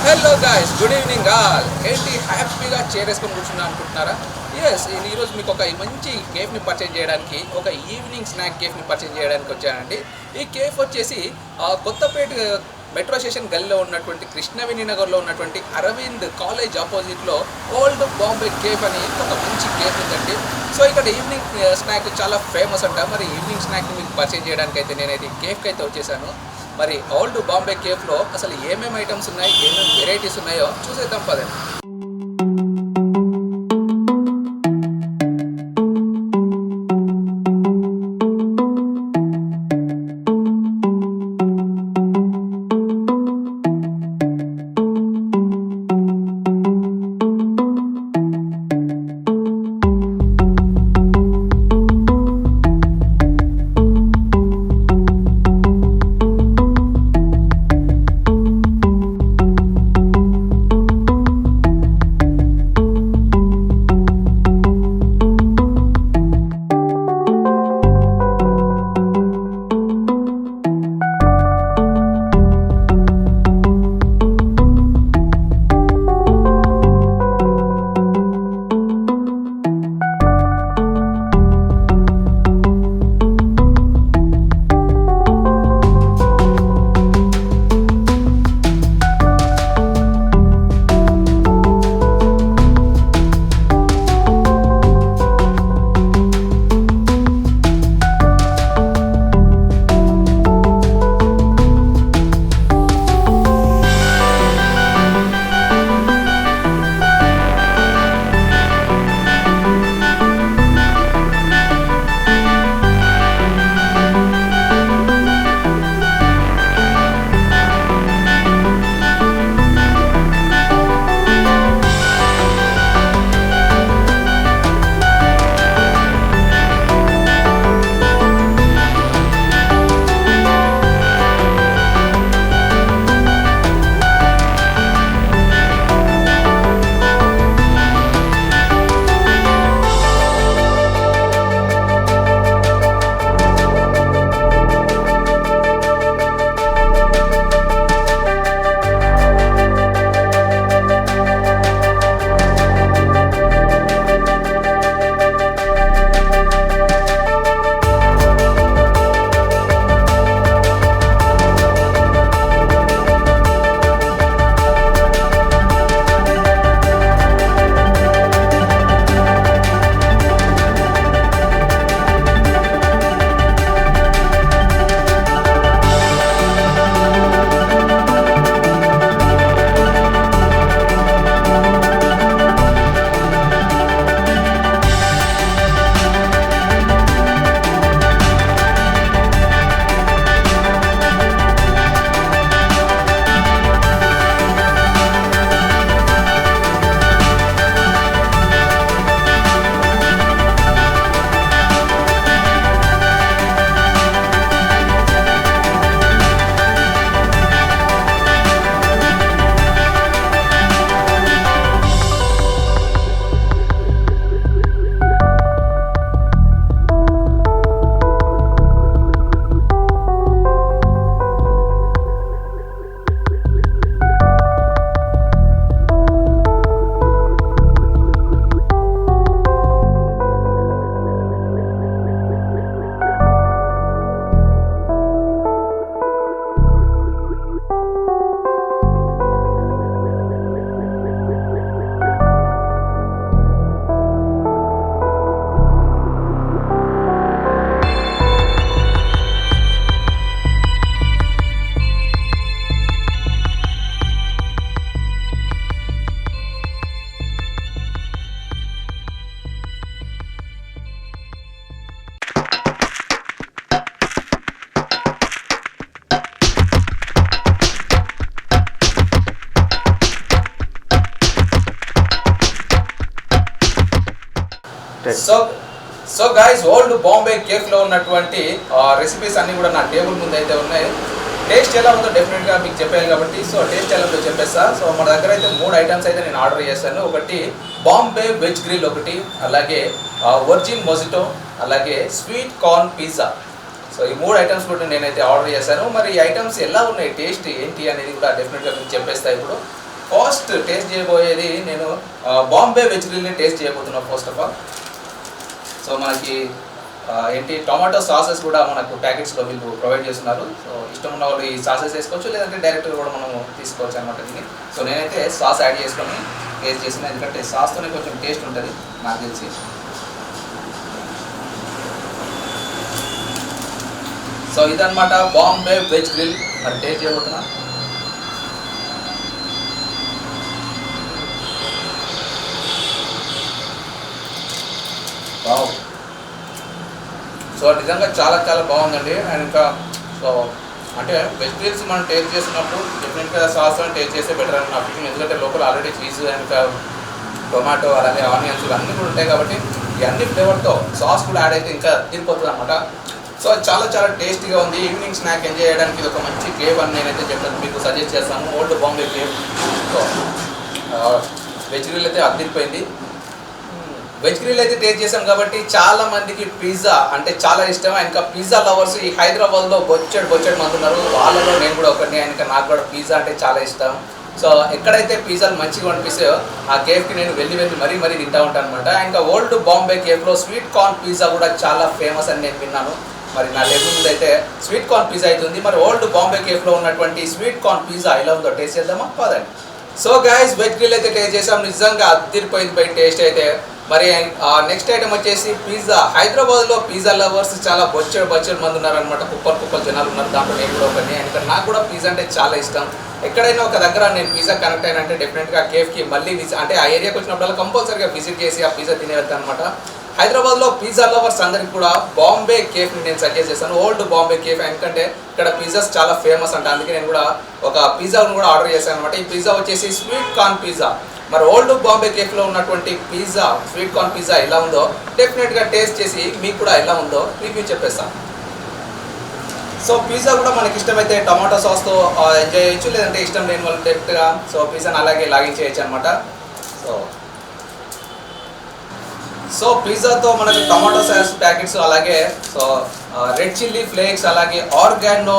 Hello guys, good evening all. ఏంటి హ్యాపీగా చేరేసుకొని కూర్చున్నా అనుకుంటున్నారా? ఎస్, నేను ఈరోజు మీకు ఒక మంచి కేఫ్ని పర్చేజ్ చేయడానికి, ఒక ఈవినింగ్ స్నాక్ కేఫ్ని పర్చేజ్ చేయడానికి వచ్చానండి. ఈ కేఫ్ వచ్చేసి కొత్తపేట మెట్రో స్టేషన్ గల్లీలో ఉన్నటువంటి కృష్ణవేణి నగర్లో ఉన్నటువంటి అరవింద్ కాలేజ్ ఆపోజిట్లో ఓల్డ్ బాంబే కేఫ్ అని ఒక మంచి కేఫ్ ఉందండి. సో ఇక్కడ ఈవినింగ్ స్నాక్ చాలా ఫేమస్ అంట. మరి ఈవినింగ్ స్నాక్ని మీకు పర్చేజ్ చేయడానికి అయితే నేనైతే ఈ కేఫ్కి అయితే వచ్చేసాను. మరి ఓల్డ్ బాంబే కేఫ్లో అసలు ఏమేమి ఐటమ్స్ ఉన్నాయి, ఏమేమి వెరైటీస్ ఉన్నాయో చూసేద్దాం పదండి. సో గైస్, ఓల్డ్ బాంబే కేఫ్లో ఉన్నటువంటి రెసిపీస్ అన్నీ కూడా నా టేబుల్ ముందు అయితే ఉన్నాయి. టేస్ట్ ఎలా ఉందో డెఫినెట్గా మీకు చెప్పాను కాబట్టి సో టేస్ట్ ఎలా ఉందో చెప్పేస్తా. సో మన దగ్గర అయితే 3 ఐటమ్స్ అయితే నేను ఆర్డర్ చేశాను. ఒకటి బాంబే వెజ్ గ్రిల్, ఒకటి అలాగే వర్జిన్ మొజిటో, అలాగే స్వీట్ కార్న్ పిజ్జా. సో ఈ 3 ఐటమ్స్ కూడా నేనైతే ఆర్డర్ చేశాను. మరి ఈ ఐటమ్స్ ఎలా ఉన్నాయి, టేస్ట్ ఏంటి అనేది కూడా డెఫినెట్గా మీకు చెప్పేస్తా ఇప్పుడు. ఫస్ట్ టేస్ట్ చేయబోయేది నేను బాంబే వెజ్ గ్రిల్ని టేస్ట్ చేయబోతున్నాను ఫస్ట్ ఆఫ్ ఆల్. సో మనకి ఏంటి టొమాటో సాసెస్ కూడా మనకు ప్యాకెట్స్లో వీళ్ళు ప్రొవైడ్ చేస్తున్నారు. సో ఇష్టం ఉన్న వాళ్ళు ఈ సాసెస్ వేసుకోవచ్చు, లేదంటే డైరెక్ట్గా కూడా మనం తీసుకోవచ్చు అనమాట దీన్ని. సో నేనైతే సాస్ యాడ్ చేసుకొని టేస్ట్ చేసిన, ఎందుకంటే సాస్తోనే కొంచెం టేస్ట్ ఉంటుంది నాకు తెలిసి. సో ఇదన్నమాట బాంబే వెజ్ గ్రిల్, మరి టేస్ట్ చేయబోతున్నా. వావ్, సో నిజంగా చాలా చాలా బాగుందండి. అండ్ ఇంకా సో అంటే వెజ్ గ్రిల్స్ మనం టేస్ట్ చేసినప్పుడు డెఫినెట్గా సాస్ అని టేస్ట్ చేస్తే బెటర్ అని నా ఫీలింగ్. ఎందుకంటే లోపల ఆల్రెడీ చీజ్ అండ్ టొమాటో అలాగే ఆనియన్స్ అన్నీ కూడా ఉంటాయి కాబట్టి ఈ అన్ని ఫ్లేవర్తో సాస్ కూడా యాడ్ అయితే ఇంకా తిరిగిపోతుంది అనమాట. సో చాలా చాలా టేస్టీగా ఉంది. ఈవినింగ్ స్నాక్ ఎంజాయ్ చేయడానికి ఇది ఒక మంచి కేవ్ అని నేనైతే చెప్తాను, మీకు సజెస్ట్ చేస్తాను. Old Bombay cave. So veg grill అయితే అదిరిపోయింది. వెజ్ గ్రిల్ అయితే టేస్ట్ చేసాం కాబట్టి చాలా మందికి పిజ్జా అంటే చాలా ఇష్టం. ఇంకా పిజ్జా లవర్స్ ఈ హైదరాబాద్లో బొచ్చెడు మంది ఉన్నారు. వాళ్ళలో నేను కూడా ఒకరిని. ఇంకా నాకు కూడా పిజ్జా అంటే చాలా ఇష్టం. సో ఎక్కడైతే పిజ్జాలు మంచిగా అనిపిస్తాయో ఆ కేఫ్కి నేను వెళ్ళి మరీ తింటా ఉంటాను అనమాట. ఇంకా ఓల్డ్ బాంబే కేఫ్లో స్వీట్ కార్న్ పిజ్జా కూడా చాలా ఫేమస్ అని నేను విన్నాను. మరి నా టేబుల్ ముందు అయితే స్వీట్ కార్న్ పిజ్జా అవుతుంది. మరి ఓల్డ్ బాంబే కేఫ్లో ఉన్నటువంటి స్వీట్ కార్న్ పిజ్జా ఎలా ఉందో టేస్ట్ చేద్దామా? పదండి. సో గైస్, వెజ్ గ్రిల్ అయితే టేస్ట్ చేసాం. నిజంగా అదిరిపోయింది బై టేస్ట్ అయితే. మరి నెక్స్ట్ ఐటమ్ వచ్చేసి పిజ్జా. హైదరాబాద్లో పిజ్జా లవర్స్ చాలా బొచ్చెడు మంది ఉన్నారనమాట. కుప్పలు జనాలు ఉన్నారు. దాంట్లో నేను కూడా ఒకరిని. ఎందుకంటే నాకు కూడా పిజ్జా అంటే చాలా ఇష్టం. ఎక్కడైనా ఒక దగ్గర నేను పిజ్జా కనెక్ట్ అయినంటే డెఫినెట్గా కేఫ్కి మళ్ళీ అంటే ఆ ఏరియాకి వచ్చినప్పుడు కంపల్సరీగా విజిట్ చేసి ఆ పిజ్జా తినే వెళ్తాను అనమాట. హైదరాబాద్లో పిజ్జా లవర్స్ అందరికి కూడా బాంబే కేఫ్ని నేను సజెస్ట్ చేస్తాను, ఓల్డ్ బాంబే కేఫ్. ఎందుకంటే ఇక్కడ పిజ్జాస్ చాలా ఫేమస్ అంట. అందుకే నేను కూడా ఒక పిజ్జాను కూడా ఆర్డర్ చేశాను అనమాట. ఈ పిజ్జా వచ్చేసి స్వీట్ కార్న్ పిజ్జా. మరి ఓల్డ్ బాంబే కేఫ్లో ఉన్నటువంటి పిజ్జా, స్వీట్ కార్న్ పిజ్జా ఎలా ఉందో డెఫినెట్గా టేస్ట్ చేసి మీకు కూడా ఎలా ఉందో రివ్యూ చెప్పేస్తాను. సో పిజ్జా కూడా మనకి ఇష్టమైతే టమాటో సాస్తో ఎంజాయ్ చేయొచ్చు, లేదంటే ఇష్టం లేని వాళ్ళు డైరెక్ట్గా సో పిజ్జాని అలాగే లాగించేయచ్చు అనమాట. సో పిజ్జాతో మనకి టమాటో సాస్ ప్యాకెట్స్, అలాగే సో రెడ్ చిల్లీ ఫ్లేక్స్, అలాగే ఆర్గానో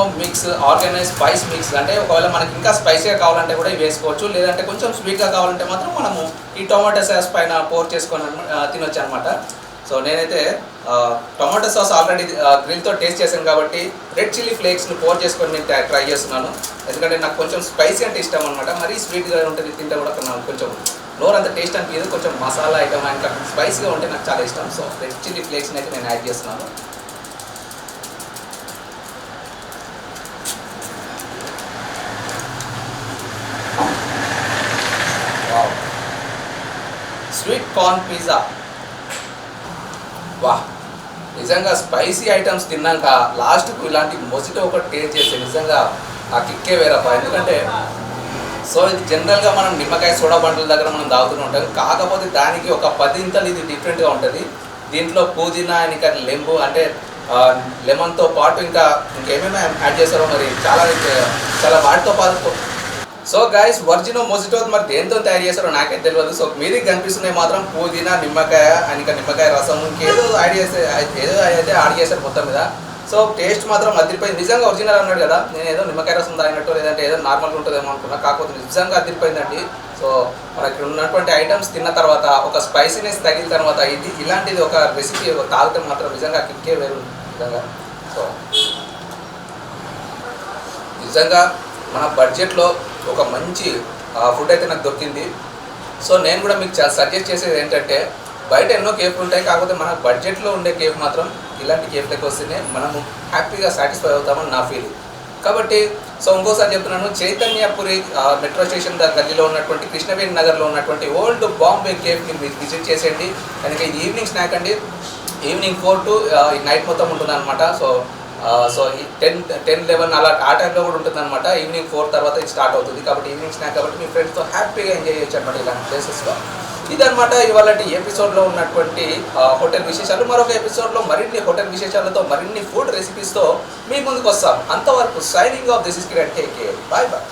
స్పైస్ మిక్స్. అంటే ఒకవేళ మనకి ఇంకా స్పైసీగా కావాలంటే కూడా ఇవి వేసుకోవచ్చు, లేదంటే కొంచెం స్వీట్గా కావాలంటే మాత్రం మనము ఈ టొమాటో సాస్ పైన పోర్ చేసుకొని తినొచ్చు అనమాట. సో నేనైతే టొమాటో సాస్ ఆల్రెడీ గ్రిల్తో టేస్ట్ చేశాను కాబట్టి రెడ్ చిల్లీ ఫ్లేక్స్ని పోర్ చేసుకొని నేను ట్రై చేస్తున్నాను. ఎందుకంటే నాకు కొంచెం స్పైసీ అంటే ఇష్టం అనమాట. మరీ స్వీట్గా ఉంటుంది తింటే కూడా నాకు కొంచెం నోరు అంత టేస్ట్ అనిపించదు. కొంచెం మసాలా ఐటమ్ ఇంకా స్పైసీగా ఉంటే నాకు చాలా ఇష్టం. సో రెడ్ చిల్లీ ఫ్లేక్స్ని అయితే నేను యాడ్ చేస్తున్నాను. స్వీట్ కార్న్ పిజ్జా, వా, నిజంగా స్పైసీ ఐటమ్స్ తిన్నాక లాస్ట్కు ఇలాంటి మొజిటో ఒకటి టేస్ట్ చేస్తే నిజంగా ఆ కిక్కే వేరప్ప. ఎందుకంటే సో ఇది జనరల్గా మనం నిమ్మకాయ సోడా బండ్ల దగ్గర మనం తాగుతూనే ఉంటాం. కాకపోతే దానికి ఒక 10 ఇంతలు ఇది డిఫరెంట్గా ఉంటుంది. దీంట్లో పుదీనా ఇంకా లెంబు అంటే లెమన్తో పాటు ఇంకేమేమి యాడ్ చేస్తారో మరి చాలా వాటితో పాటు. సో గైస్, ఒరిజినల్ మొజిటో మరి దేంతో తయారు చేస్తారో నాకైతే తెలియదు. సో మీదికి కనిపిస్తున్నాయి మాత్రం పుదీనా, నిమ్మకాయ అండ్ ఇంకా నిమ్మకాయ రసం, ఇంకేదో అయితే యాడ్ చేస్తారు మొత్తం మీద. సో టేస్ట్ మాత్రం అదిరిపోయింది. నిజంగా ఒరిజినల్ అన్నాడు కదా, నేను ఏదో నిమ్మకాయ రసం తాగినట్టు లేదంటే ఏదో నార్మల్గా ఉంటుందేమో అనుకున్నా. కాకపోతే నిజంగా అదిరిపోయిందండి. సో మనకి ఉన్నటువంటి ఐటమ్స్ తిన్న తర్వాత ఒక స్పైసీనెస్ తగిలిన తర్వాత ఇలాంటిది ఒక రెసిపీ తాగితే మాత్రం నిజంగా కిక్కే వేరు నిజంగా. సో నిజంగా మన బడ్జెట్లో ఒక మంచి ఫుడ్ అయితే నాకు దొరికింది. సో నేను కూడా మీకు సజెస్ట్ చేసేది ఏంటంటే, బయట ఎన్నో కేఫ్లు ఉంటాయి, కాకపోతే మన బడ్జెట్లో ఉండే కేఫ్ మాత్రం ఇలాంటి కేఫ్లకు వస్తేనే మనము హ్యాపీగా సాటిస్ఫై అవుతామని నా ఫీలింగ్. కాబట్టి సో ఇంకోసారి చెప్తున్నాను, చైతన్యపురి మెట్రో స్టేషన్ గల్లీలో ఉన్నటువంటి కృష్ణవేణి నగర్లో ఉన్నటువంటి ఓల్డ్ బాంబే కేఫ్ని మీరు విజిట్ చేసేయండి. కనుక ఇది ఈవినింగ్ స్నాక్ అండి. ఈవినింగ్ 4 to నైట్ మొత్తం ఉంటుంది అనమాట. సో 10-11 అలా ఆ టైంలో కూడా ఉంటుంది అనమాట. ఈవినింగ్ 4 తర్వాత ఇది స్టార్ట్ అవుతుంది. కాబట్టి ఈవినింగ్ స్నాక్ కాబట్టి మీ ఫ్రెండ్స్తో హ్యాపీగా ఎంజాయ్ చేయొచ్చు అనమాట ఇలాంటి ప్లేసెస్లో. ఇదనమాట ఇవాళ ఎపిసోడ్లో ఉన్నటువంటి హోటల్ విశేషాలు. మరొక ఎపిసోడ్లో మరిన్ని హోటల్ విశేషాలతో, మరిన్ని ఫుడ్ రెసిపీస్తో మీ ముందుకు వస్తాం. అంతవరకు signing off. This is Kiran. Take care. Bye bye.